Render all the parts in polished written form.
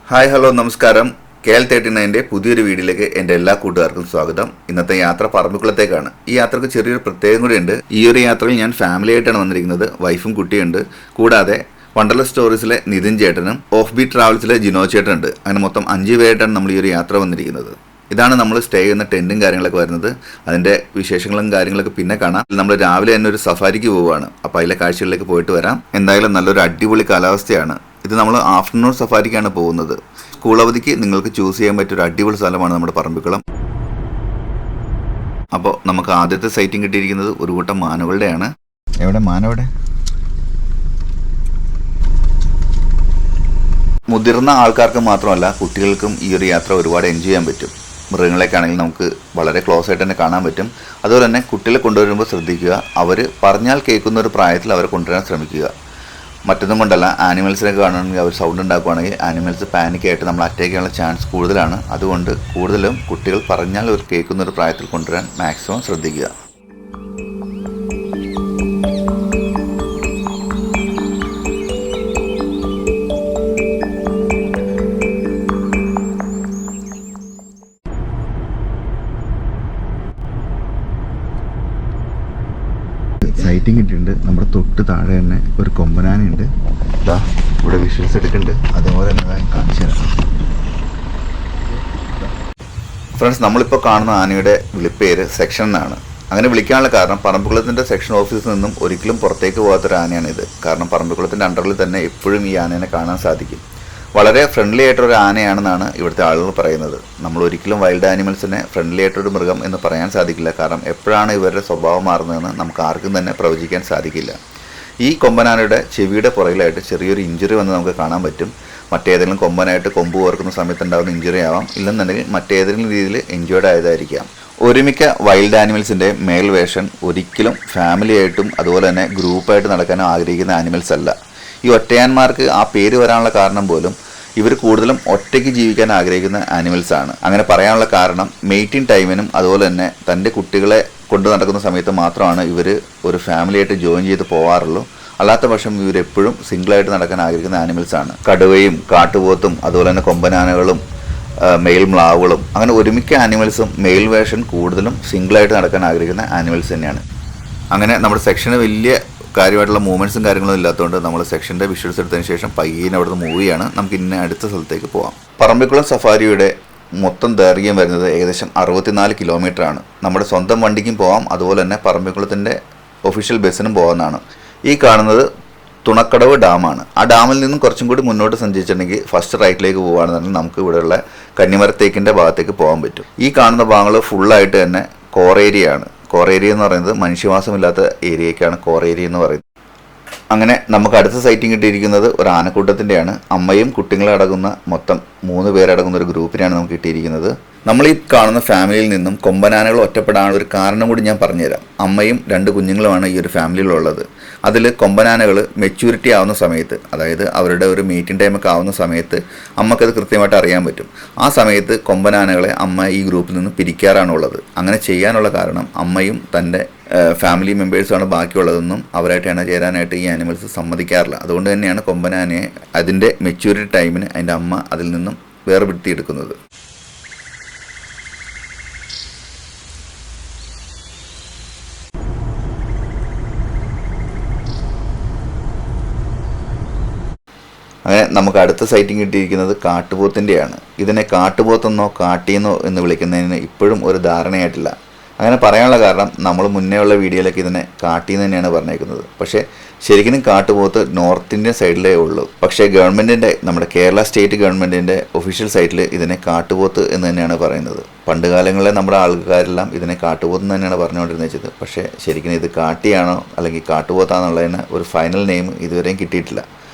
Hi hello നമസ്കാരം. KL39 പുതിയൊരു വീഡിയോയിലേക്ക് എൻ്റെ എല്ലാ കൂട്ടുകാർക്കും സ്വാഗതം. ഇന്നത്തെ യാത്ര പറമ്പിക്കുളത്തേക്കാണ്. ഈ യാത്രക്ക് ചെറിയൊരു പ്രത്യേകം കൂടിയുണ്ട്. ഈ ഒരു യാത്രയിൽ ഞാൻ ഫാമിലി ആയിട്ടാണ് വന്നിരിക്കുന്നത്. വൈഫും കുട്ടിയുണ്ട്. കൂടാതെ വണ്ടർലസ് സ്റ്റോറീസിലെ നിതിൻ ചേട്ടനും ഓഫ് ബീറ്റ് ട്രാവൽസിലെ ജിനോ ചേട്ടനുണ്ട്. അങ്ങനെ മൊത്തം 5 പേരായിട്ടാണ് നമ്മൾ ഈ ഒരു യാത്ര വന്നിരിക്കുന്നത്. ഇതാണ് നമ്മൾ സ്റ്റേ ചെയ്യുന്ന ടെൻറ്റും കാര്യങ്ങളൊക്കെ വരുന്നത്. അതിൻ്റെ വിശേഷങ്ങളും കാര്യങ്ങളൊക്കെ പിന്നെ കാണാം. നമ്മൾ രാവിലെ തന്നെ ഒരു സഫാരിക്ക് പോവുകയാണ്. അപ്പോൾ അതിലെ കാഴ്ചകളിലേക്ക് പോയിട്ട് വരാം. എന്തായാലും നല്ലൊരു അടിപൊളി കാലാവസ്ഥയാണ്. ഇത് നമ്മൾ ആഫ്റ്റർനൂൺ സഫാരിക്കാണ് പോകുന്നത്. സ്കൂൾ അവധിക്ക് നിങ്ങൾക്ക് ചൂസ് ചെയ്യാൻ പറ്റിയ ഒരു അടിപൊളി സ്ഥലമാണ് നമ്മുടെ പറമ്പിക്കുളം. അപ്പോൾ നമുക്ക് ആദ്യത്തെ സൈറ്റിംഗ് കിട്ടിയിരിക്കുന്നത് ഒരു കൂട്ടം മാനുകളുടെയാണ്. എവിടെ മാനവിടെ? മുതിർന്ന ആൾക്കാർക്ക് മാത്രമല്ല, കുട്ടികൾക്കും ഈ ഒരു യാത്ര ഒരുപാട് എൻജോയ് ചെയ്യാൻ പറ്റും. മൃഗങ്ങളെയൊക്കെ ആണെങ്കിൽ നമുക്ക് വളരെ ക്ലോസ് ആയിട്ട് തന്നെ കാണാൻ പറ്റും. അതുപോലെ തന്നെ കുട്ടികളെ കൊണ്ടുവരുമ്പോൾ ശ്രദ്ധിക്കുക, അവർ പറഞ്ഞാൽ കേൾക്കുന്ന ഒരു പ്രായത്തിൽ അവരെ കൊണ്ടുവരാൻ ശ്രമിക്കുക. മറ്റൊന്നും കൊണ്ടല്ല, ആനിമൽസിനൊക്കെ കാണുകയാണെങ്കിൽ അവർ സൗണ്ട് ഉണ്ടാക്കുകയാണെങ്കിൽ ആനിമൽസ് പാനിക്കായിട്ട് നമ്മൾ അറ്റാക്ക് ചെയ്യാനുള്ള ചാൻസ് കൂടുതലാണ്. അതുകൊണ്ട് കൂടുതലും കുട്ടികൾ പറഞ്ഞാൽ ഒരു കേൾക്കുന്ന ഒരു പ്രായത്തിൽ കൊണ്ടുവരാൻ മാക്സിമം ശ്രദ്ധിക്കുക. സൈറ്റിംഗ് കിട്ടിയിട്ടുണ്ട്. നമ്മുടെ തൊട്ട് താഴെ തന്നെ ഒരു കൊമ്പനാനയുണ്ട്. ഇതാ ഇവിടെ വിഷ്വൽസ് എടുക്കുന്നുണ്ട്. അതേപോലെ തന്നെ കാണിച്ചു തരാം. ഫ്രണ്ട്സ്, നമ്മളിപ്പോൾ കാണുന്ന ആനയുടെ വിളിപ്പേര് സെക്ഷൻ എന്നാണ്. അങ്ങനെ വിളിക്കാനുള്ള കാരണം, പറമ്പിക്കുളത്തിൻ്റെ സെക്ഷൻ ഓഫീസിൽ നിന്നും ഒരിക്കലും പുറത്തേക്ക് പോകാത്തൊരു ആനയാണിത്. കാരണം പറമ്പിക്കുളത്തിൻ്റെ അണ്ടറിൽ തന്നെ എപ്പോഴും ഈ ആനേനെ കാണാൻ സാധിക്കും. വളരെ ഫ്രണ്ട്ലി ആയിട്ടൊരു ആനയാണെന്നാണ് ഇവിടുത്തെ ആളുകൾ പറയുന്നത്. നമ്മൾ ഒരിക്കലും വൈൽഡ് ആനിമൽസിനെ ഫ്രണ്ട്ലി ആയിട്ടൊരു മൃഗം എന്ന് പറയാൻ സാധിക്കില്ല. കാരണം എപ്പോഴാണ് ഇവരുടെ സ്വഭാവം മാറുന്നതെന്ന് നമുക്ക് ആർക്കും തന്നെ പ്രവചിക്കാൻ സാധിക്കില്ല. ഈ കൊമ്പനാനയുടെ ചെവിയുടെ പുറകിലായിട്ട് ചെറിയൊരു ഇഞ്ചുറി വന്ന് നമുക്ക് കാണാൻ പറ്റും. മറ്റേതെങ്കിലും കൊമ്പനായിട്ട് കൊമ്പ് കോർക്കുന്ന സമയത്ത് ഉണ്ടാകുന്ന ഇഞ്ചുറി ആവാം, ഇല്ലെന്നുണ്ടെങ്കിൽ മറ്റേതെങ്കിലും രീതിയിൽ ഇഞ്ചേർഡ് ആയതായിരിക്കാം. ഒരുമിക്ക വൈൽഡ് ആനിമൽസിൻ്റെ മെയിൽ വേർഷൻ ഒരിക്കലും ഫാമിലി ആയിട്ടും അതുപോലെ തന്നെ ഗ്രൂപ്പായിട്ട് നടക്കാനും ആഗ്രഹിക്കുന്ന ആനിമൽസ് അല്ല. ഈ ഒറ്റയാന്മാർക്ക് ആ പേര് വരാനുള്ള കാരണം പോലും ഇവർ കൂടുതലും ഒറ്റയ്ക്ക് ജീവിക്കാൻ ആഗ്രഹിക്കുന്ന ആനിമൽസാണ്. അങ്ങനെ പറയാനുള്ള കാരണം, മെയ്റ്റിംഗ് ടൈമിനും അതുപോലെ തന്നെ തൻ്റെ കുട്ടികളെ കൊണ്ടു നടക്കുന്ന സമയത്ത് മാത്രമാണ് ഇവർ ഒരു ഫാമിലിയായിട്ട് ജോയിൻ ചെയ്ത് പോകാറുള്ളൂ. അല്ലാത്ത പക്ഷം ഇവരെപ്പോഴും സിംഗിളായിട്ട് നടക്കാൻ ആഗ്രഹിക്കുന്ന ആനിമൽസാണ്. കടുവയും കാട്ടുപോത്തും അതുപോലെ തന്നെ കൊമ്പനാനകളും മെയിൽ മ്ലാവുകളും അങ്ങനെ ഒരുമിക്ക ആനിമൽസും മെയിൽ വേർഷൻ കൂടുതലും സിംഗിളായിട്ട് നടക്കാൻ ആഗ്രഹിക്കുന്ന ആനിമൽസ് തന്നെയാണ്. അങ്ങനെ നമ്മുടെ സെക്ഷന് വലിയ കാര്യമായിട്ടുള്ള മൂവ്മെൻറ്റ്സും കാര്യങ്ങളും ഇല്ലാത്തതുകൊണ്ട് നമ്മൾ സെക്ഷൻ്റെ വിഷ്വൽസ് എടുത്തതിന് ശേഷം പയ്യനെ അവിടുന്ന് മൂവ് ചെയ്യാണ്. നമുക്ക് ഇന്ന അടുത്ത സ്ഥലത്തേക്ക് പോകാം. പറമ്പിക്കുളം സഫാരിയുടെ മൊത്തം ദൈർഘ്യം വരുന്നത് ഏകദേശം 64 കിലോമീറ്ററാണ്. നമ്മുടെ സ്വന്തം വണ്ടിക്കും പോകാം, അതുപോലെ തന്നെ പറമ്പിക്കുളത്തിൻ്റെ ഒഫീഷ്യൽ ബസ്സിനും പോകാവുന്നതാണ്. ഈ കാണുന്നത് തുണക്കടവ് ഡാമാണ്. ആ ഡാമിൽ നിന്നും കുറച്ചും കൂടി മുന്നോട്ട് സഞ്ചരിച്ചിട്ടുണ്ടെങ്കിൽ ഫസ്റ്റ് റൈറ്റിലേക്ക് പോകുകയാണെന്നുണ്ടെങ്കിൽ നമുക്ക് ഇവിടെയുള്ള കന്നിമരത്തേക്കിൻ്റെ ഭാഗത്തേക്ക് പോകാൻ പറ്റും. ഈ കാണുന്ന ഭാഗങ്ങൾ ഫുള്ളായിട്ട് തന്നെ കോർ ഏരിയയാണ്. കോർ ഏരിയ എന്ന് പറയുന്നത് മനുഷ്യവാസമില്ലാത്ത ഏരിയയ്ക്കാണ് കോർ ഏരിയ എന്ന് പറയുന്നത്. അങ്ങനെ നമുക്ക് അടുത്ത സൈറ്റിംഗ് കിട്ടിയിരിക്കുന്നത് ഒരു ആനക്കൂട്ടത്തിൻ്റെയാണ്. അമ്മയും കുട്ടികളും അടങ്ങുന്ന മൊത്തം 3 പേരടങ്ങുന്ന ഒരു ഗ്രൂപ്പിനാണ് നമുക്ക് കിട്ടിയിരിക്കുന്നത്. നമ്മൾ ഈ കാണുന്ന ഫാമിലിയിൽ നിന്നും കൊമ്പനാനകൾ ഒറ്റപ്പെടാനുള്ള ഒരു കാരണം കൂടി ഞാൻ പറഞ്ഞുതരാം. അമ്മയും 2 കുഞ്ഞുങ്ങളുമാണ് ഈ ഒരു ഫാമിലിയിലുള്ളത്. അതിൽ കൊമ്പനാനകൾ മെച്യൂരിറ്റി ആവുന്ന സമയത്ത്, അതായത് അവരുടെ ഒരു മീറ്റിംഗ് ടൈമൊക്കെ ആവുന്ന സമയത്ത് അമ്മക്കത് കൃത്യമായിട്ട് അറിയാൻ പറ്റും. ആ സമയത്ത് കൊമ്പനാനകളെ അമ്മ ഈ ഗ്രൂപ്പിൽ നിന്ന് പിരിക്കാറാണുള്ളത്. അങ്ങനെ ചെയ്യാനുള്ള കാരണം, അമ്മയും തൻ്റെ ഫാമിലി മെമ്പേഴ്സാണ് ബാക്കിയുള്ളതെന്നും അവരായിട്ട് ഇണ ചേരാനായിട്ട് ഈ ആനിമൽസ് സമ്മതിക്കാറില്ല. അതുകൊണ്ട് തന്നെയാണ് കൊമ്പനാനയെ അതിൻ്റെ മെച്യൂരിറ്റി ടൈമിന് അതിൻ്റെ അമ്മ അതിൽ നിന്നും വേർപെടുത്തിയെടുക്കുന്നത്. അങ്ങനെ നമുക്ക് അടുത്ത സൈറ്റിംഗ് കിട്ടിയിരിക്കുന്നത് കാട്ടുപോത്തിൻ്റെയാണ്. ഇതിനെ കാട്ടുപോത്തെന്നോ കാട്ടിയെന്നോ എന്ന് വിളിക്കുന്നതിന് ഇപ്പോഴും ഒരു ധാരണയായിട്ടില്ല. അങ്ങനെ പറയാനുള്ള കാരണം, നമ്മൾ മുന്നേ ഉള്ള വീഡിയോയിലൊക്കെ ഇതിനെ കാട്ടിയെന്ന് തന്നെയാണ് പറഞ്ഞേക്കുന്നത്. പക്ഷേ ശരിക്കും കാട്ടുപോത്ത് നോർത്ത് ഇന്ത്യൻ സൈഡിലേ ഉള്ളൂ. പക്ഷേ ഗവൺമെൻറ്റിൻ്റെ, നമ്മുടെ കേരള സ്റ്റേറ്റ് ഗവൺമെൻറ്റിൻ്റെ ഒഫീഷ്യൽ സൈറ്റിൽ ഇതിനെ കാട്ടുപോത്ത് എന്ന് തന്നെയാണ് പറയുന്നത്. പണ്ട് കാലങ്ങളിലെ നമ്മുടെ ആൾക്കാരെല്ലാം ഇതിനെ കാട്ടുപോത്ത് എന്ന് തന്നെയാണ് പറഞ്ഞുകൊണ്ടിരുന്നത്. പക്ഷേ ശരിക്കും ഇത് കാട്ടിയാണോ അല്ലെങ്കിൽ കാട്ടുപോത്താണെന്നുള്ളതിന് ഒരു ഫൈനൽ നെയിം ഇതുവരെയും കിട്ടിയിട്ടില്ല.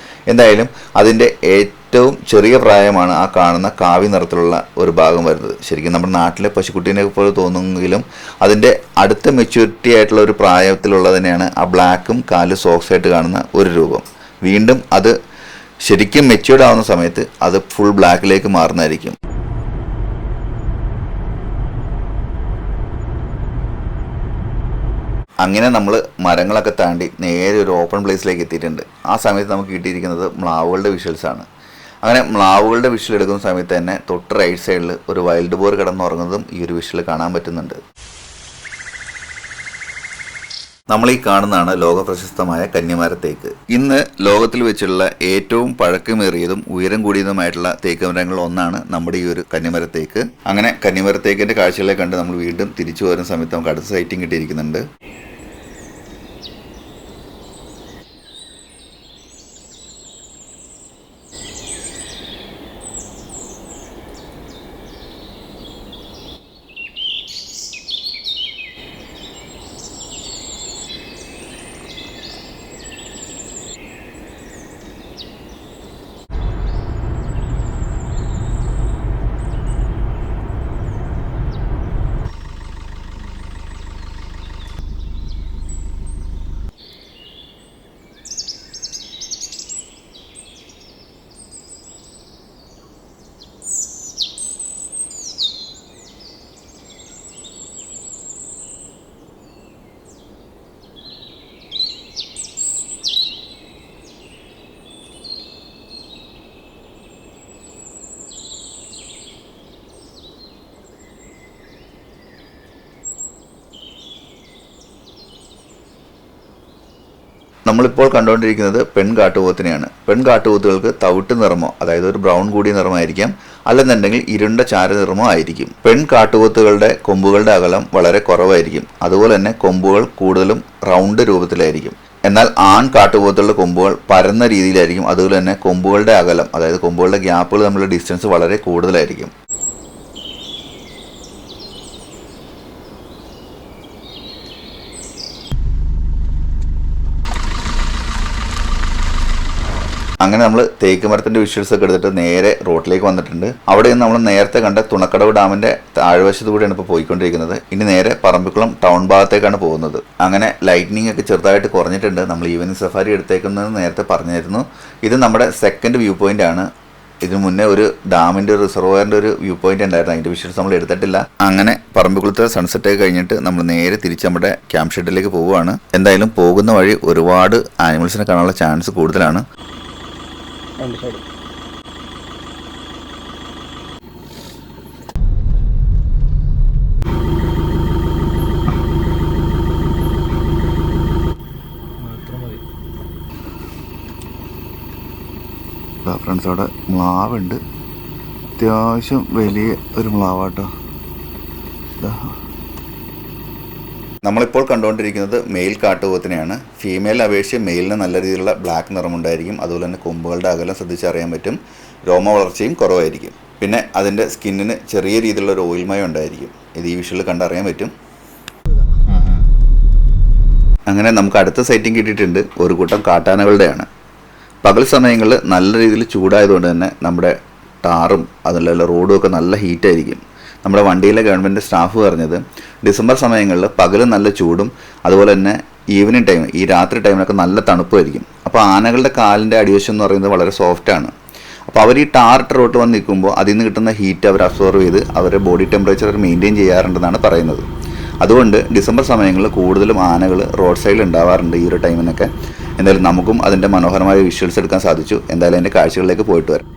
എന്തായാലും അതിൻ്റെ ഏറ്റവും ചെറിയ പ്രായമാണ് ആ കാണുന്ന കാവി നിറത്തിലുള്ള ഒരു ഭാഗം വരുന്നത്. ശരിക്കും നമ്മുടെ നാട്ടിലെ പശുക്കുട്ടീനെ പോലെ തോന്നുമെങ്കിലും അതിൻ്റെ അടുത്ത മെച്യൂരിറ്റി ആയിട്ടുള്ള ഒരു പ്രായത്തിലുള്ളത് തന്നെയാണ് ആ ബ്ലാക്കും കാല് സോക്സ് ആയിട്ട് കാണുന്ന ഒരു രൂപം. വീണ്ടും അത് ശരിക്കും മെച്യൂർഡ് ആവുന്ന സമയത്ത് അത് ഫുൾ ബ്ലാക്കിലേക്ക് മാറുന്നതായിരിക്കും. അങ്ങനെ നമ്മൾ മരങ്ങളൊക്കെ താണ്ടി നേരെ ഒരു ഓപ്പൺ പ്ലേസിലേക്ക് എത്തിയിട്ടുണ്ട്. ആ സമയത്ത് നമുക്ക് കിട്ടിയിരിക്കുന്നത് മ്ലാവുകളുടെ വിഷ്വൽസാണ്. അങ്ങനെ മ്ലാവുകളുടെ വിഷ്വൽ എടുക്കുന്ന സമയത്ത് തന്നെ തൊട്ട് റൈറ്റ് സൈഡിൽ ഒരു വൈൽഡ് ബോർ കിടന്നുറങ്ങുന്നതും ഈ ഒരു വിഷ്വൽ കാണാൻ പറ്റുന്നുണ്ട്. നമ്മൾ ഈ കാണുന്നതാണ് ലോക പ്രശസ്തമായ കന്നിമര തേക്ക്. ഇന്ന് ലോകത്തിൽ വെച്ചുള്ള ഏറ്റവും പഴക്കമേറിയതും ഉയരം കൂടിയതുമായിട്ടുള്ള തേക്ക് മരങ്ങളിൽ ഒന്നാണ് നമ്മുടെ ഈ ഒരു കന്നിമര തേക്ക്. അങ്ങനെ കന്നിമര തേക്കിന്റെ കാഴ്ചകളെ കണ്ട് നമ്മൾ വീണ്ടും തിരിച്ചു വരുന്ന സമയത്ത് നമുക്ക് അടുത്ത സൈറ്റിംഗ് കിട്ടിയിരിക്കുന്നുണ്ട്. നമ്മളിപ്പോൾ കണ്ടുകൊണ്ടിരിക്കുന്നത് പെൺകാട്ടുപോത്തിനെയാണ്. പെൺകാട്ടുപോത്തുകൾക്ക് തവിട്ട് നിറമോ, അതായത് ഒരു ബ്രൗൺ കൂടിയ നിറമായിരിക്കാം, അല്ലെന്നുണ്ടെങ്കിൽ ഇരുണ്ട ചാര നിറമോ ആയിരിക്കും. പെൺകാട്ടുപോത്തുകളുടെ കൊമ്പുകളുടെ അകലം വളരെ കുറവായിരിക്കും. അതുപോലെ തന്നെ കൊമ്പുകൾ കൂടുതലും റൗണ്ട് രൂപത്തിലായിരിക്കും. എന്നാൽ ആൺ കാട്ടുപോത്തുകളുടെ കൊമ്പുകൾ പരന്ന രീതിയിലായിരിക്കും. അതുപോലെ തന്നെ കൊമ്പുകളുടെ അകലം, അതായത് കൊമ്പുകളുടെ ഗ്യാപ്പുകൾ തമ്മിലുള്ള ഡിസ്റ്റൻസ് വളരെ കൂടുതലായിരിക്കും. അങ്ങനെ നമ്മൾ തേക്ക് മരത്തിന്റെ വിഷ്വൽസ് ഒക്കെ എടുത്തിട്ട് നേരെ റോഡിലേക്ക് വന്നിട്ടുണ്ട്. അവിടെ നിന്ന് നമ്മൾ നേരത്തെ കണ്ട തുണക്കടവ് ഡാമിന്റെ താഴ്വശത്ത് കൂടിയാണ് ഇപ്പോൾ പോയിക്കൊണ്ടിരിക്കുന്നത്. ഇനി നേരെ പറമ്പിക്കുളം ടൗൺ ഭാഗത്തേക്കാണ് പോകുന്നത്. അങ്ങനെ ലൈറ്റ്നിങ് ഒക്കെ ചെറുതായിട്ട് കുറഞ്ഞിട്ടുണ്ട്. നമ്മൾ ഈവനിങ് സഫാരി എടുത്തേക്കുന്നതെന്ന് നേരത്തെ പറഞ്ഞിരുന്നു. ഇത് നമ്മുടെ സെക്കൻഡ് വ്യൂ പോയിന്റ് ആണ്. ഇതിനു മുന്നേ ഒരു ഡാമിന്റെ ഒരു റിസർവോയറിന്റെ ഒരു വ്യൂ പോയിന്റ് ഉണ്ടായിരുന്നു. അതിന്റെ വിഷ്വൽസ് നമ്മൾ എടുത്തിട്ടില്ല. അങ്ങനെ പറമ്പിക്കുളത്തെ സൺസെറ്റ് ഒക്കെ കഴിഞ്ഞിട്ട് നമ്മൾ നേരെ തിരിച്ച് നമ്മുടെ ക്യാമ്പ് ഷെഡിലേക്ക് പോവുകയാണ്. എന്തായാലും പോകുന്ന വഴി ഒരുപാട് ആനിമൽസിനെ കാണാനുള്ള ചാൻസ് കൂടുതലാണ്. ഫ്രണ്ട്സ്, അവിടെ മ്ലാവുണ്ട്. അത്യാവശ്യം വലിയ ഒരു മ്ലാവാട്ടോ. നമ്മളിപ്പോൾ കണ്ടുകൊണ്ടിരിക്കുന്നത് മെയിൽ കാട്ടുപോത്തിനെയാണ്. ഫീമെയിൽ അപേക്ഷിച്ച് മെയിലിന് നല്ല രീതിയിലുള്ള ബ്ലാക്ക് നിറമുണ്ടായിരിക്കും. അതുപോലെ തന്നെ കൊമ്പുകളുടെ അകലം ശ്രദ്ധിച്ചറിയാൻ പറ്റും. രോമ വളർച്ചയും കുറവായിരിക്കും. പിന്നെ അതിൻ്റെ സ്കിന്നിന് ചെറിയ രീതിയിലുള്ള ഒരു ഓയിൽമയം ഉണ്ടായിരിക്കും. ഇത് ഈ വിഷ്വലിൽ കണ്ടറിയാൻ പറ്റും. അങ്ങനെ നമുക്ക് അടുത്ത സൈറ്റിംഗ് കിട്ടിയിട്ടുണ്ട്. ഒരു കൂട്ടം കാട്ടാനകളുടെയാണ്. പകൽ സമയങ്ങളിൽ നല്ല രീതിയിൽ ചൂടായതുകൊണ്ട് തന്നെ നമ്മുടെ ടാറും അതുപോലെ റോഡും ഒക്കെ നല്ല ഹീറ്റായിരിക്കും. നമ്മുടെ വണ്ടിയിലെ ഗവൺമെൻറ് സ്റ്റാഫ് പറഞ്ഞത് ഡിസംബർ സമയങ്ങളിൽ പകൽ നല്ല ചൂടും അതുപോലെ തന്നെ ഈവനിങ് ടൈം, ഈ രാത്രി ടൈമിലൊക്കെ നല്ല തണുപ്പായിരിക്കും. അപ്പോൾ ആനകളുടെ കാലിൻ്റെ അടിവശം എന്ന് പറയുന്നത് വളരെ സോഫ്റ്റാണ്. അപ്പോൾ അവർ ഈ ടാറിട്ട് റോട്ട് വന്ന് നിൽക്കുമ്പോൾ അതിൽ നിന്ന് കിട്ടുന്ന ഹീറ്റ് അവർ അബ്സോർവ് ചെയ്ത് അവരുടെ ബോഡി ടെമ്പറേച്ചർ മെയിൻറ്റെയിൻ ചെയ്യാറുണ്ടെന്നാണ് പറയുന്നത്. അതുകൊണ്ട് ഡിസംബർ സമയങ്ങളിൽ കൂടുതലും ആനകൾ റോഡ് സൈഡിൽ ഉണ്ടാവാറുണ്ട് ഈ ഒരു ടൈമിനൊക്കെ. എന്തായാലും നമുക്കും അതിൻ്റെ മനോഹരമായ വിഷ്വൽസ് എടുക്കാൻ സാധിച്ചു. എന്തായാലും അതിൻ്റെ കാഴ്ചകളിലേക്ക് പോയിട്ട് വരാം.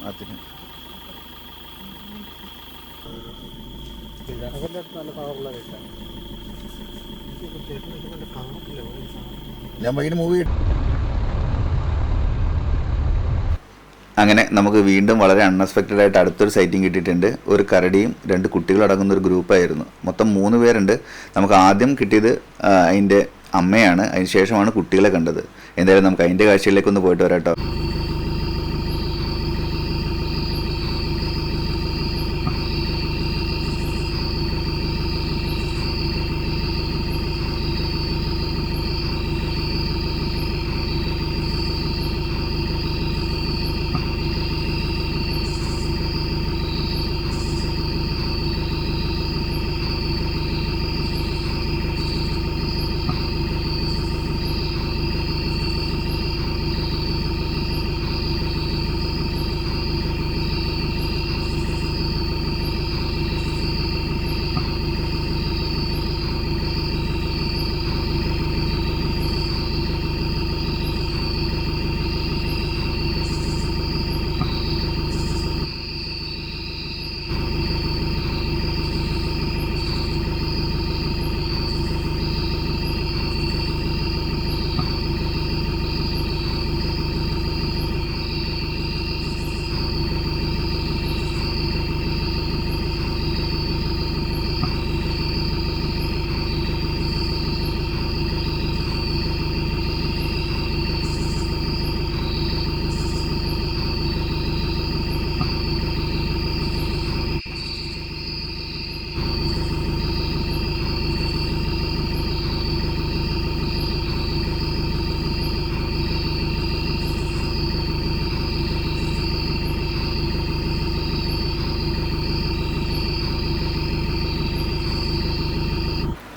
അതിന് ഞാൻ വൈകിട്ട് മൂവി. അങ്ങനെ നമുക്ക് വീണ്ടും വളരെ അൺഎക്സ്പെക്റ്റഡ് ആയിട്ട് അടുത്തൊരു സൈറ്റിംഗ് കിട്ടിയിട്ടുണ്ട്. ഒരു കരടിയും 2 കുട്ടികളടങ്ങുന്ന ഒരു ഗ്രൂപ്പായിരുന്നു. മൊത്തം 3 പേരുണ്ട്. നമുക്ക് ആദ്യം കിട്ടിയത് അതിൻ്റെ അമ്മയാണ്. അതിന് ശേഷമാണ് കുട്ടികളെ കണ്ടത്. എന്തായാലും നമുക്ക് അതിൻ്റെ കാഴ്ചയിലേക്കൊന്ന് പോയിട്ട് വരാം കേട്ടോ.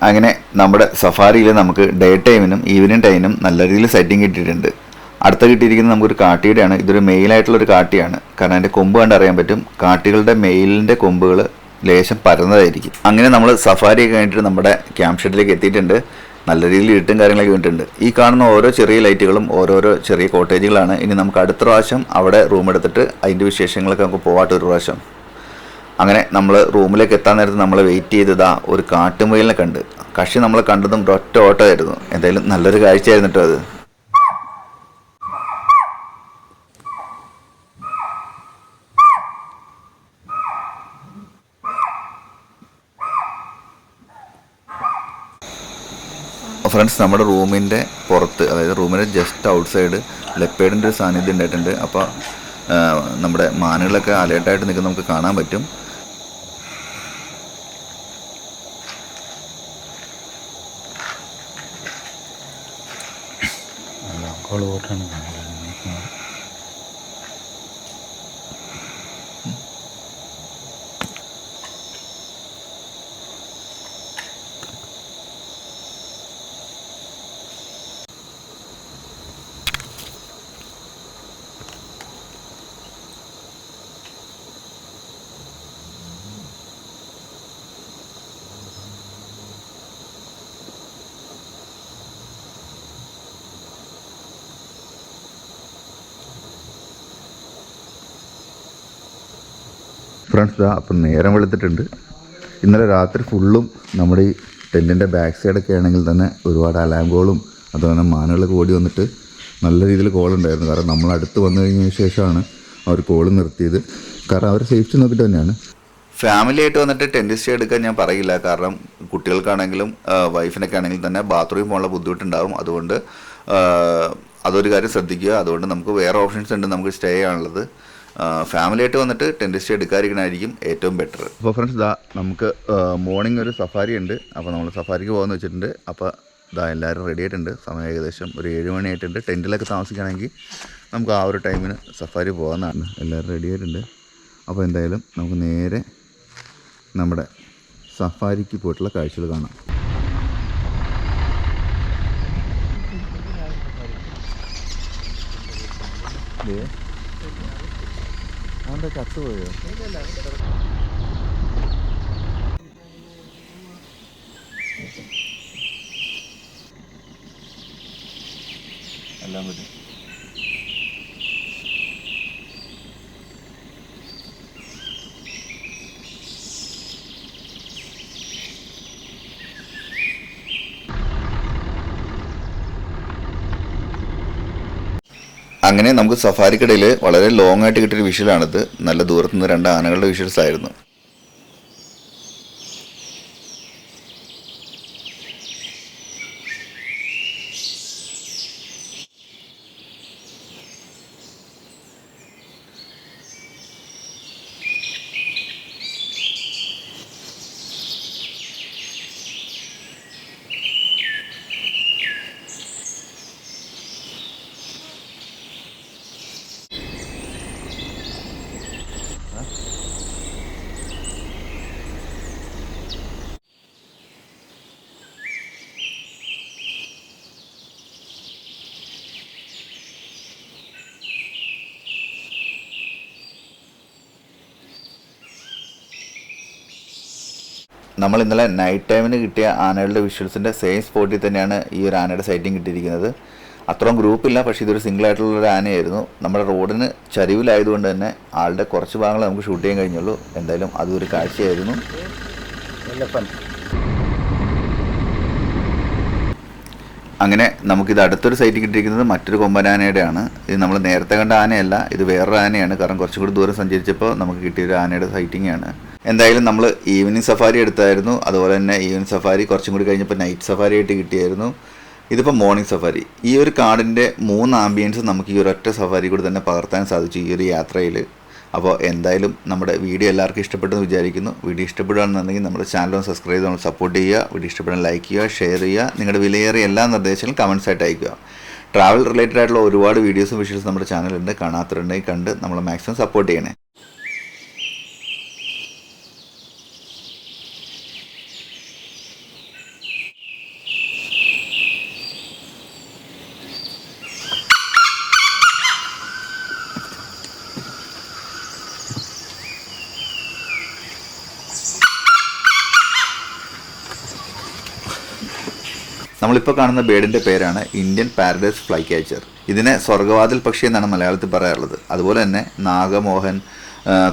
അങ്ങനെ നമ്മുടെ സഫാരിയിൽ നമുക്ക് ഡേ ടൈമിനും ഈവനിങ് ടൈമിനും നല്ല രീതിയിൽ സെറ്റിംഗ് കിട്ടിയിട്ടുണ്ട്. അടുത്ത കിട്ടിയിരിക്കുന്നത് നമുക്കൊരു കാട്ടിയുടെയാണ്. ഇതൊരു മെയിലായിട്ടുള്ളൊരു കാട്ടിയാണ്. കാരണം അതിൻ്റെ കൊമ്പ് കണ്ട് അറിയാൻ പറ്റും. കാട്ടികളുടെ മെയിലിൻ്റെ കൊമ്പുകൾ ലേശം പരന്നതായിരിക്കും. അങ്ങനെ നമ്മൾ സഫാരിയൊക്കെ കഴിഞ്ഞിട്ട് നമ്മുടെ ക്യാമ്പ് ഷെഡിലേക്ക് എത്തിയിട്ടുണ്ട്. നല്ല രീതിയിൽ ഇരുട്ടും കാര്യങ്ങളൊക്കെ വേണ്ടിയിട്ടുണ്ട്. ഈ കാണുന്ന ഓരോ ചെറിയ ലൈറ്റുകളും ഓരോരോ ചെറിയ കോട്ടേജുകളാണ്. ഇനി നമുക്ക് അടുത്ത പ്രാവശ്യം അവിടെ റൂം എടുത്തിട്ട് അതിൻ്റെ വിശേഷങ്ങളൊക്കെ നമുക്ക് പോകാട്ട് ഒരു പ്രാവശ്യം. അങ്ങനെ നമ്മൾ റൂമിലേക്ക് എത്താൻ നേരത്ത് നമ്മൾ വെയിറ്റ് ചെയ്തതാ ഒരു കാട്ടുമുയലിനെ കണ്ട്. കക്ഷി നമ്മളെ കണ്ടതും ഒറ്റ ഓട്ടമായിരുന്നു. എന്തായാലും നല്ലൊരു കാഴ്ചയായിരുന്നു കേട്ടോ അത്. ഫ്രണ്ട്സ്, നമ്മുടെ റൂമിൻ്റെ പുറത്ത്, അതായത് റൂമിൻ്റെ ജസ്റ്റ് ഔട്ട് സൈഡ് ലെപ്പേഡിൻ്റെ ഒരു സാന്നിധ്യം ഉണ്ടായിട്ടുണ്ട്. അപ്പോൾ നമ്മുടെ മാനുകളൊക്കെ അലേർട്ടായിട്ട് നിൽക്കുന്ന നമുക്ക് കാണാൻ പറ്റും. ഫ്രണ്ട്സ്, അപ്പം നേരം വെളുത്തിട്ടുണ്ട്. ഇന്നലെ രാത്രി ഫുള്ളും നമ്മുടെ ഈ ടെൻറ്റിൻ്റെ ബാക്ക് സൈഡൊക്കെ ആണെങ്കിൽ തന്നെ ഒരുപാട് അലാം കോളും അതുപോലെ മാനുകളൊക്കെ ഓടി വന്നിട്ട് നല്ല രീതിയിൽ കോളുണ്ടായിരുന്നു. കാരണം നമ്മൾ അടുത്ത് വന്നു കഴിഞ്ഞതിന് ശേഷമാണ് അവർ കോൾ നിർത്തിയത്. കാരണം അവർ സേഫ്റ്റി നോക്കിയിട്ട് തന്നെയാണ്. ഫാമിലി ആയിട്ട് വന്നിട്ട് ടെൻറ്റ് സ്റ്റേ എടുക്കാൻ ഞാൻ പറയില്ല. കാരണം കുട്ടികൾക്കാണെങ്കിലും വൈഫിനൊക്കെ ആണെങ്കിലും തന്നെ ബാത്റൂമിൽ പോകാനുള്ള ബുദ്ധിമുട്ടുണ്ടാകും. അതുകൊണ്ട് അതൊരു കാര്യം ശ്രദ്ധിക്കുക. അതുകൊണ്ട് നമുക്ക് വേറെ ഓപ്ഷൻസ് ഉണ്ട് നമുക്ക് സ്റ്റേ ചെയ്യാനുള്ളത്. ഫാമിലി ആയിട്ട് വന്നിട്ട് ടെൻറ്റ് സ്റ്റേ എടുക്കാതിരിക്കണമായിരിക്കും ഏറ്റവും ബെറ്റർ. അപ്പോൾ ഫ്രണ്ട്സ്, നമുക്ക് മോർണിംഗ് ഒരു സഫാരി ഉണ്ട്. അപ്പോൾ നമ്മൾ സഫാരിക്ക് പോകാമെന്ന് വെച്ചിട്ടുണ്ട്. അപ്പോൾ എല്ലാവരും റെഡി ആയിട്ടുണ്ട്. സമയം ഏകദേശം ഒരു 7 മണി ആയിട്ടുണ്ട്. ടെൻറ്റിലൊക്കെ താമസിക്കുകയാണെങ്കിൽ നമുക്ക് ആ ഒരു ടൈമിന് സഫാരി പോകാമെന്നാണ്. എല്ലാവരും റെഡി ആയിട്ടുണ്ട്. അപ്പോൾ എന്തായാലും നമുക്ക് നേരെ നമ്മുടെ സഫാരിക്ക് പോയിട്ടുള്ള കാഴ്ചകൾ കാണാം. അവൻ്റെ ചത്തുപോയോ? എല്ലാം പറ്റും. അങ്ങനെ നമുക്ക് സഫാരിക്കിടയിൽ വളരെ ലോങ് ആയിട്ട് കിട്ടിയൊരു വിഷ്വലാണിത്. നല്ല ദൂരത്തുനിന്ന് 2 ആനകളുടെ വിഷ്വൽസ് ആയിരുന്നു. നമ്മൾ ഇന്നലെ നൈറ്റ് ടൈമിന് കിട്ടിയ ആനകളുടെ വിഷ്വൽസിൻ്റെ സെയിം സ്പോട്ടിൽ തന്നെയാണ് ഈ ഒരു ആനയുടെ സൈറ്റിംഗ് കിട്ടിയിരിക്കുന്നത്. അത്രയും ഗ്രൂപ്പില്ല, പക്ഷേ ഇതൊരു സിംഗിൾ ആയിട്ടുള്ളൊരു ആനയായിരുന്നു. നമ്മുടെ റോഡിന് ചരിവിലായതുകൊണ്ട് തന്നെ ആളുടെ കുറച്ച് ഭാഗങ്ങൾ നമുക്ക് ഷൂട്ട് ചെയ്യാൻ കഴിഞ്ഞുള്ളൂ. എന്തായാലും അതൊരു കാഴ്ചയായിരുന്നു. അങ്ങനെ നമുക്കിത് അടുത്തൊരു സൈറ്റ് കിട്ടിയിരിക്കുന്നത് മറ്റൊരു കൊമ്പനാനയുടെയാണ്. ഇത് നമ്മൾ നേരത്തെ കണ്ട ആനയല്ല, ഇത് വേറൊരു ആനയാണ്. കാരണം കുറച്ചും കൂടി ദൂരം സഞ്ചരിച്ചപ്പോൾ നമുക്ക് കിട്ടിയൊരു ആനയുടെ സൈറ്റിംഗ് ആണ്. എന്തായാലും നമ്മൾ ഈവനിങ് സഫാരി എടുത്തായിരുന്നു. അതുപോലെ തന്നെ ഈവനിങ് സഫാരി കുറച്ചും കൂടി കഴിഞ്ഞപ്പോൾ നൈറ്റ് സഫാരി ആയിട്ട് കിട്ടിയായിരുന്നു. ഇതിപ്പോൾ മോർണിംഗ് സഫാരി. ഈ ഒരു കാടിൻ്റെ 3 ആംബിയൻസ് നമുക്ക് ഈ ഒരൊറ്റ സഫാരി കൂടി തന്നെ പകർത്താൻ സാധിച്ചു ഈ ഒരു യാത്രയിൽ. അപ്പോൾ എന്തായാലും നമ്മുടെ വീഡിയോ എല്ലാവർക്കും ഇഷ്ടപ്പെട്ടെന്ന് വിചാരിക്കുന്നു. വീഡിയോ ഇഷ്ടപ്പെടുകയാണെന്നുണ്ടെങ്കിൽ നമ്മുടെ ചാനൽ സബ്സ്ക്രൈബ് ചെയ്ത് നമ്മൾ സപ്പോർട്ട് ചെയ്യുക. വീഡിയോ ഇഷ്ടപ്പെടാൻ ലൈക്ക് ചെയ്യുക, ഷെയർ ചെയ്യുക. നിങ്ങളുടെ വിലയേറിയ എല്ലാ നിർദ്ദേശങ്ങളും കമൻസ് ആയിട്ട് അയക്കുക. ട്രാവൽ റിലേറ്റഡ് ആയിട്ടുള്ള ഒരുപാട് വീഡിയോസും വിഷ്വൽസും നമ്മുടെ ചാനലുണ്ട്. കാണാത്തവരുണ്ടെങ്കിൽ കണ്ട് നമ്മളെ മാക്സിമം സപ്പോർട്ട് ചെയ്യണേ. നമ്മളിപ്പോൾ കാണുന്ന ബേഡിൻ്റെ പേരാണ് ഇന്ത്യൻ പാരഡൈസ് ഫ്ലൈ ക്യാച്ചർ. ഇതിനെ സ്വർഗവാതിൽ പക്ഷി എന്നാണ് മലയാളത്തിൽ പറയാറുള്ളത്. അതുപോലെ തന്നെ നാഗമോഹൻ,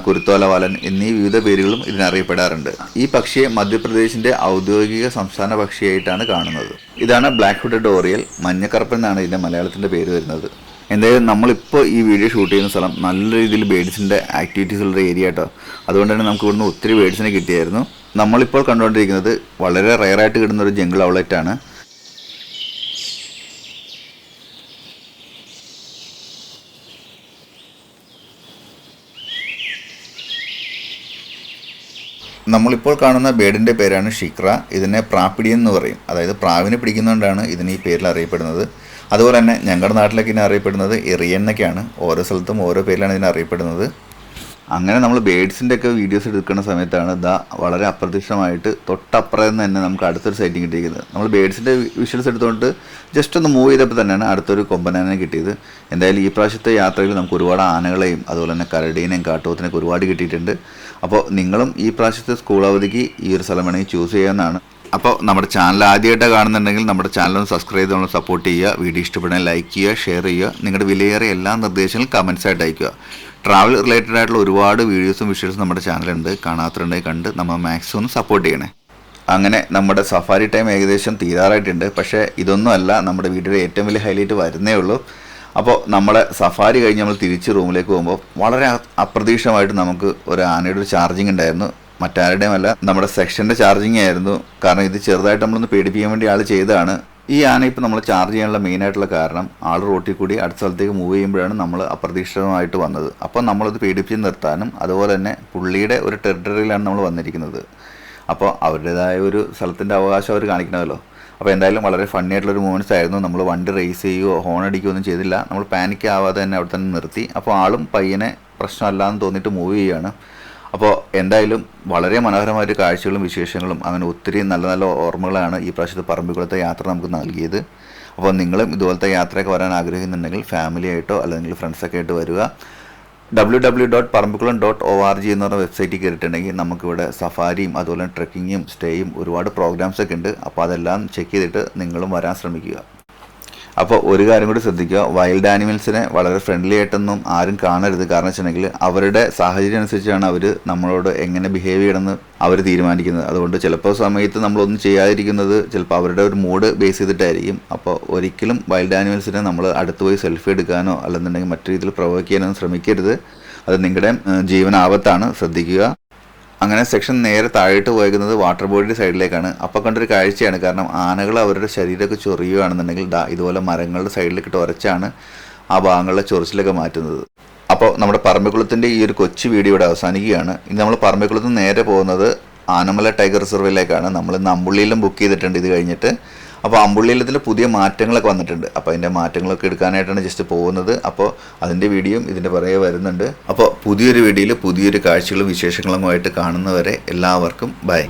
കുരുത്തോലവാലൻ എന്നീ വിവിധ പേരുകളും ഇതിനറിയപ്പെടാറുണ്ട്. ഈ പക്ഷിയെ മധ്യപ്രദേശിൻ്റെ ഔദ്യോഗിക സംസ്ഥാന പക്ഷിയായിട്ടാണ് കാണുന്നത്. ഇതാണ് ബ്ലാക്ക് ഹുഡഡ് ഓറിയൽ, മഞ്ഞക്കറുപ്പൻ എന്നാണ് ഇതിൻ്റെ മലയാളത്തിൻ്റെ പേര് വരുന്നത്. എന്തായാലും നമ്മളിപ്പോൾ ഈ വീഡിയോ ഷൂട്ട് ചെയ്യുന്ന സ്ഥലം നല്ല രീതിയിൽ ബേഡ്സിൻ്റെ ആക്ടിവിറ്റീസ് ഉള്ള ഏരിയ കേട്ടോ. അതുകൊണ്ട് തന്നെ നമുക്ക് ഇവിടുന്ന് ഒത്തിരി ബേഡ്സിനെ കിട്ടിയായിരുന്നു. നമ്മളിപ്പോൾ കണ്ടുകൊണ്ടിരിക്കുന്നത് വളരെ റെയറായിട്ട് കിട്ടുന്ന ഒരു ജംഗിൾ ഔട്ട്ലെറ്റാണ്. നമ്മളിപ്പോൾ കാണുന്ന ബേഡിൻ്റെ പേരാണ് ഷിക്ര. ഇതിനെ പ്രാപ്പിഡിയൻ എന്ന് പറയും. അതായത് പ്രാവിനെ പിടിക്കുന്നതുകൊണ്ടാണ് ഇതിന് ഈ പേരിൽ അറിയപ്പെടുന്നത്. അതുപോലെ തന്നെ ഞങ്ങളുടെ നാട്ടിലേക്ക് ഇതിനെ അറിയപ്പെടുന്നത് എറിയൻ എന്നൊക്കെയാണ്. ഓരോ സ്ഥലത്തും ഓരോ പേരിലാണ് ഇതിനെ അറിയപ്പെടുന്നത്. അങ്ങനെ നമ്മൾ ബേഡ്സിൻ്റെ ഒക്കെ വീഡിയോസ് എടുക്കുന്ന സമയത്താണ് വളരെ അപ്രതീക്ഷിതമായിട്ട് തൊട്ടപ്പുറത്ത് നിന്ന് തന്നെ നമുക്ക് അടുത്തൊരു സൈറ്റിംഗ് കിട്ടിയിരിക്കുന്നത്. നമ്മൾ ബേഡ്സിൻ്റെ വിഷ്വൽസ് എടുത്തുകൊണ്ട് ജസ്റ്റ് ഒന്ന് മൂവ് ചെയ്തപ്പോൾ തന്നെയാണ് അടുത്തൊരു കൊമ്പനാനെ കിട്ടിയത്. എന്തായാലും ഈ പ്രാവശ്യത്തെ യാത്രയിൽ നമുക്ക് ഒരുപാട് ആനകളെയും അതുപോലെ തന്നെ കരടീനെയും കാട്ടുപോത്തിനെയൊക്കെ ഒരുപാട് കിട്ടിയിട്ടുണ്ട്. അപ്പോൾ നിങ്ങളും ഈ പ്രാവശ്യത്തെ സ്കൂൾ അവധിക്ക് ഈ ഒരു സ്ഥലം വേണമെങ്കിൽ ചൂസ് ചെയ്യാവുന്നതാണ്. അപ്പോൾ നമ്മുടെ ചാനൽ ആദ്യമായിട്ട് കാണുന്നുണ്ടെങ്കിൽ നമ്മുടെ ചാനൽ ഒന്ന് സബ്സ്ക്രൈബ് ചെയ്ത് നമ്മൾ സപ്പോർട്ട് ചെയ്യുക. വീഡിയോ ഇഷ്ടപ്പെടാൻ ലൈക്ക് ചെയ്യുക, ഷെയർ ചെയ്യുക. നിങ്ങളുടെ വിലയേറിയ എല്ലാ നിർദ്ദേശങ്ങളും കമൻസ് ആയിട്ട് അയക്കുക. ട്രാവൽ റിലേറ്റഡ് ആയിട്ടുള്ള ഒരുപാട് വീഡിയോസും വിഷ്വൽസും നമ്മുടെ ചാനലുണ്ട്. കാണാത്തവരുണ്ടെങ്കിൽ കണ്ട് നമ്മൾ മാക്സിമം ഒന്ന് സപ്പോർട്ട് ചെയ്യണേ. അങ്ങനെ നമ്മുടെ സഫാരി ടൈം ഏകദേശം തീരാറായിട്ടുണ്ട്. പക്ഷേ ഇതൊന്നുമല്ല നമ്മുടെ വീഡിയോയുടെ ഏറ്റവും വലിയ ഹൈലൈറ്റ് വരുന്നേ ഉള്ളൂ. അപ്പോൾ നമ്മുടെ സഫാരി കഴിഞ്ഞ് നമ്മൾ തിരിച്ച് റൂമിലേക്ക് പോകുമ്പോൾ വളരെ അപ്രതീക്ഷിതമായിട്ട് നമുക്ക് ഒരു ആനയുടെ ഒരു ചാർജിങ് ഉണ്ടായിരുന്നു. മറ്റാരുടെയും അല്ല, നമ്മുടെ സെക്ഷൻ്റെ ചാർജിങ് ആയിരുന്നു. കാരണം ഇത് ചെറുതായിട്ട് നമ്മളൊന്ന് പേടിപ്പിക്കാൻ വേണ്ടി ആൾ ചെയ്തതാണ്. ഈ ആന ഇപ്പോൾ നമ്മൾ ചാർജ് ചെയ്യാനുള്ള മെയിനായിട്ടുള്ള കാരണം ആൾ റോട്ടിൽ കൂടി അടുത്ത സ്ഥലത്തേക്ക് മൂവ് ചെയ്യുമ്പോഴാണ് നമ്മൾ അപ്രതീക്ഷിതമായിട്ട് വന്നത്. അപ്പോൾ നമ്മളത് പേടിപ്പിച്ച് നിർത്താനും അതുപോലെ തന്നെ പുള്ളിയുടെ ഒരു ടെറിട്ടറിയിലാണ് നമ്മൾ വന്നിരിക്കുന്നത്. അപ്പോൾ അവരുടേതായ ഒരു സ്ഥലത്തിൻ്റെ അവകാശം അവർ കാണിക്കണമല്ലോ. അപ്പോൾ എന്തായാലും വളരെ ഫണ്ണി ആയിട്ടുള്ളൊരു മൂമെൻറ്റ്സ് ആയിരുന്നു. നമ്മൾ വണ്ടി റേസ് ചെയ്യുകയോ ഹോൺ അടിക്കുകയോ ഒന്നും ചെയ്തില്ല. നമ്മൾ പാനിക് ആവാതെ തന്നെ അവിടെ തന്നെ നിർത്തി. അപ്പോൾ ആളും പയ്യനെ പ്രശ്നമല്ലാന്ന് തോന്നിയിട്ട് മൂവ് ചെയ്യുകയാണ്. അപ്പോൾ എന്തായാലും വളരെ മനോഹരമായൊരു കാഴ്ചകളും വിശേഷങ്ങളും അങ്ങനെ ഒത്തിരി നല്ല നല്ല ഓർമ്മകളാണ് ഈ പ്രാവശ്യത്തെ പറമ്പിക്കുളത്തെ യാത്ര നമുക്ക് നൽകിയത്. അപ്പോൾ നിങ്ങളും ഇതുപോലത്തെ യാത്രയൊക്കെ വരാൻ ആഗ്രഹിക്കുന്നുണ്ടെങ്കിൽ ഫാമിലി ആയിട്ടോ അല്ലെങ്കിൽ ഫ്രണ്ട്സൊക്കെ ആയിട്ട് വരിക. www.parambikulam.org എന്ന് പറഞ്ഞ വെബ്സൈറ്റിൽ കയറിയിട്ടുണ്ടെങ്കിൽ നമുക്കിവിടെ സഫാരിയും അതുപോലെ ട്രെക്കിങ്ങും സ്റ്റേയും ഒരുപാട് പ്രോഗ്രാംസൊക്കെ ഉണ്ട്. അപ്പോൾ അതെല്ലാം ചെക്ക് ചെയ്തിട്ട് നിങ്ങളും വരാൻ ശ്രമിക്കുക. അപ്പോൾ ഒരു കാര്യം കൂടി ശ്രദ്ധിക്കുക, വൈൽഡ് ആനിമൽസിനെ വളരെ ഫ്രണ്ട്ലി ആയിട്ടൊന്നും ആരും കാണരുത്. കാരണം വെച്ചിട്ടുണ്ടെങ്കിൽ അവരുടെ സാഹചര്യം അനുസരിച്ചാണ് അവർ നമ്മളോട് എങ്ങനെ ബിഹേവ് ചെയ്യണമെന്ന് അവർ തീരുമാനിക്കുന്നത്. അതുകൊണ്ട് ചിലപ്പോൾ സമയത്ത് നമ്മളൊന്നും ചെയ്യാതിരിക്കുന്നത് ചിലപ്പോൾ അവരുടെ ഒരു മൂഡ് ബേസ് ചെയ്തിട്ടായിരിക്കും. അപ്പോൾ ഒരിക്കലും വൈൽഡ് ആനിമൽസിനെ നമ്മൾ അടുത്ത് പോയി സെൽഫി എടുക്കാനോ അല്ലെന്നുണ്ടെങ്കിൽ മറ്റു രീതിയിൽ പ്രൊവോക്ക് ചെയ്യാനോ ശ്രമിക്കരുത്. അത് നിങ്ങളുടെ ജീവൻ ആപത്താണ്, ശ്രദ്ധിക്കുക. അങ്ങനെ സെക്ഷൻ നേരെ താഴോട്ട് പോയിരിക്കുന്നത് വാട്ടർ ബോഡിയുടെ സൈഡിലേക്കാണ്. അപ്പോൾ കണ്ടൊരു കാഴ്ചയാണ്. കാരണം ആനകൾ അവരുടെ ശരീരമൊക്കെ ചൊറിയുകയാണെന്നുണ്ടെങ്കിൽ ഇതുപോലെ മരങ്ങളുടെ സൈഡിലേക്കിട്ട് ഉരച്ചാണ് ആ ഭാഗങ്ങളിലെ ചൊറിച്ചിലൊക്കെ മാറ്റുന്നത്. അപ്പോൾ നമ്മുടെ പറമ്പിക്കുളത്തിൻ്റെ ഈ ഒരു കൊച്ചു വീഡിയോ ഇവിടെ അവസാനിക്കുകയാണ്. ഇനി നമ്മൾ പറമ്പിക്കുളത്ത് നേരെ പോകുന്നത് ആനമല ടൈഗർ റിസർവിലേക്കാണ്. നമ്മൾ ഇന്ന് അമ്പുള്ളിയിലും ബുക്ക് ചെയ്തിട്ടുണ്ട് ഇത് കഴിഞ്ഞിട്ട്. അപ്പോൾ അമ്പുള്ളിയിലത്തിൽ പുതിയ മാറ്റങ്ങളൊക്കെ വന്നിട്ടുണ്ട്. അപ്പോൾ അതിൻ്റെ മാറ്റങ്ങളൊക്കെ എടുക്കാനായിട്ടാണ് ജസ്റ്റ് പോകുന്നത്. അപ്പോൾ അതിൻ്റെ വീഡിയോയും ഇതിൻ്റെ പുറകെ വരുന്നുണ്ട്. അപ്പോൾ പുതിയൊരു വീഡിയോയിൽ പുതിയൊരു കാഴ്ചകളും വിശേഷങ്ങളുമായിട്ട് കാണുന്നവരെ എല്ലാവർക്കും ബൈ.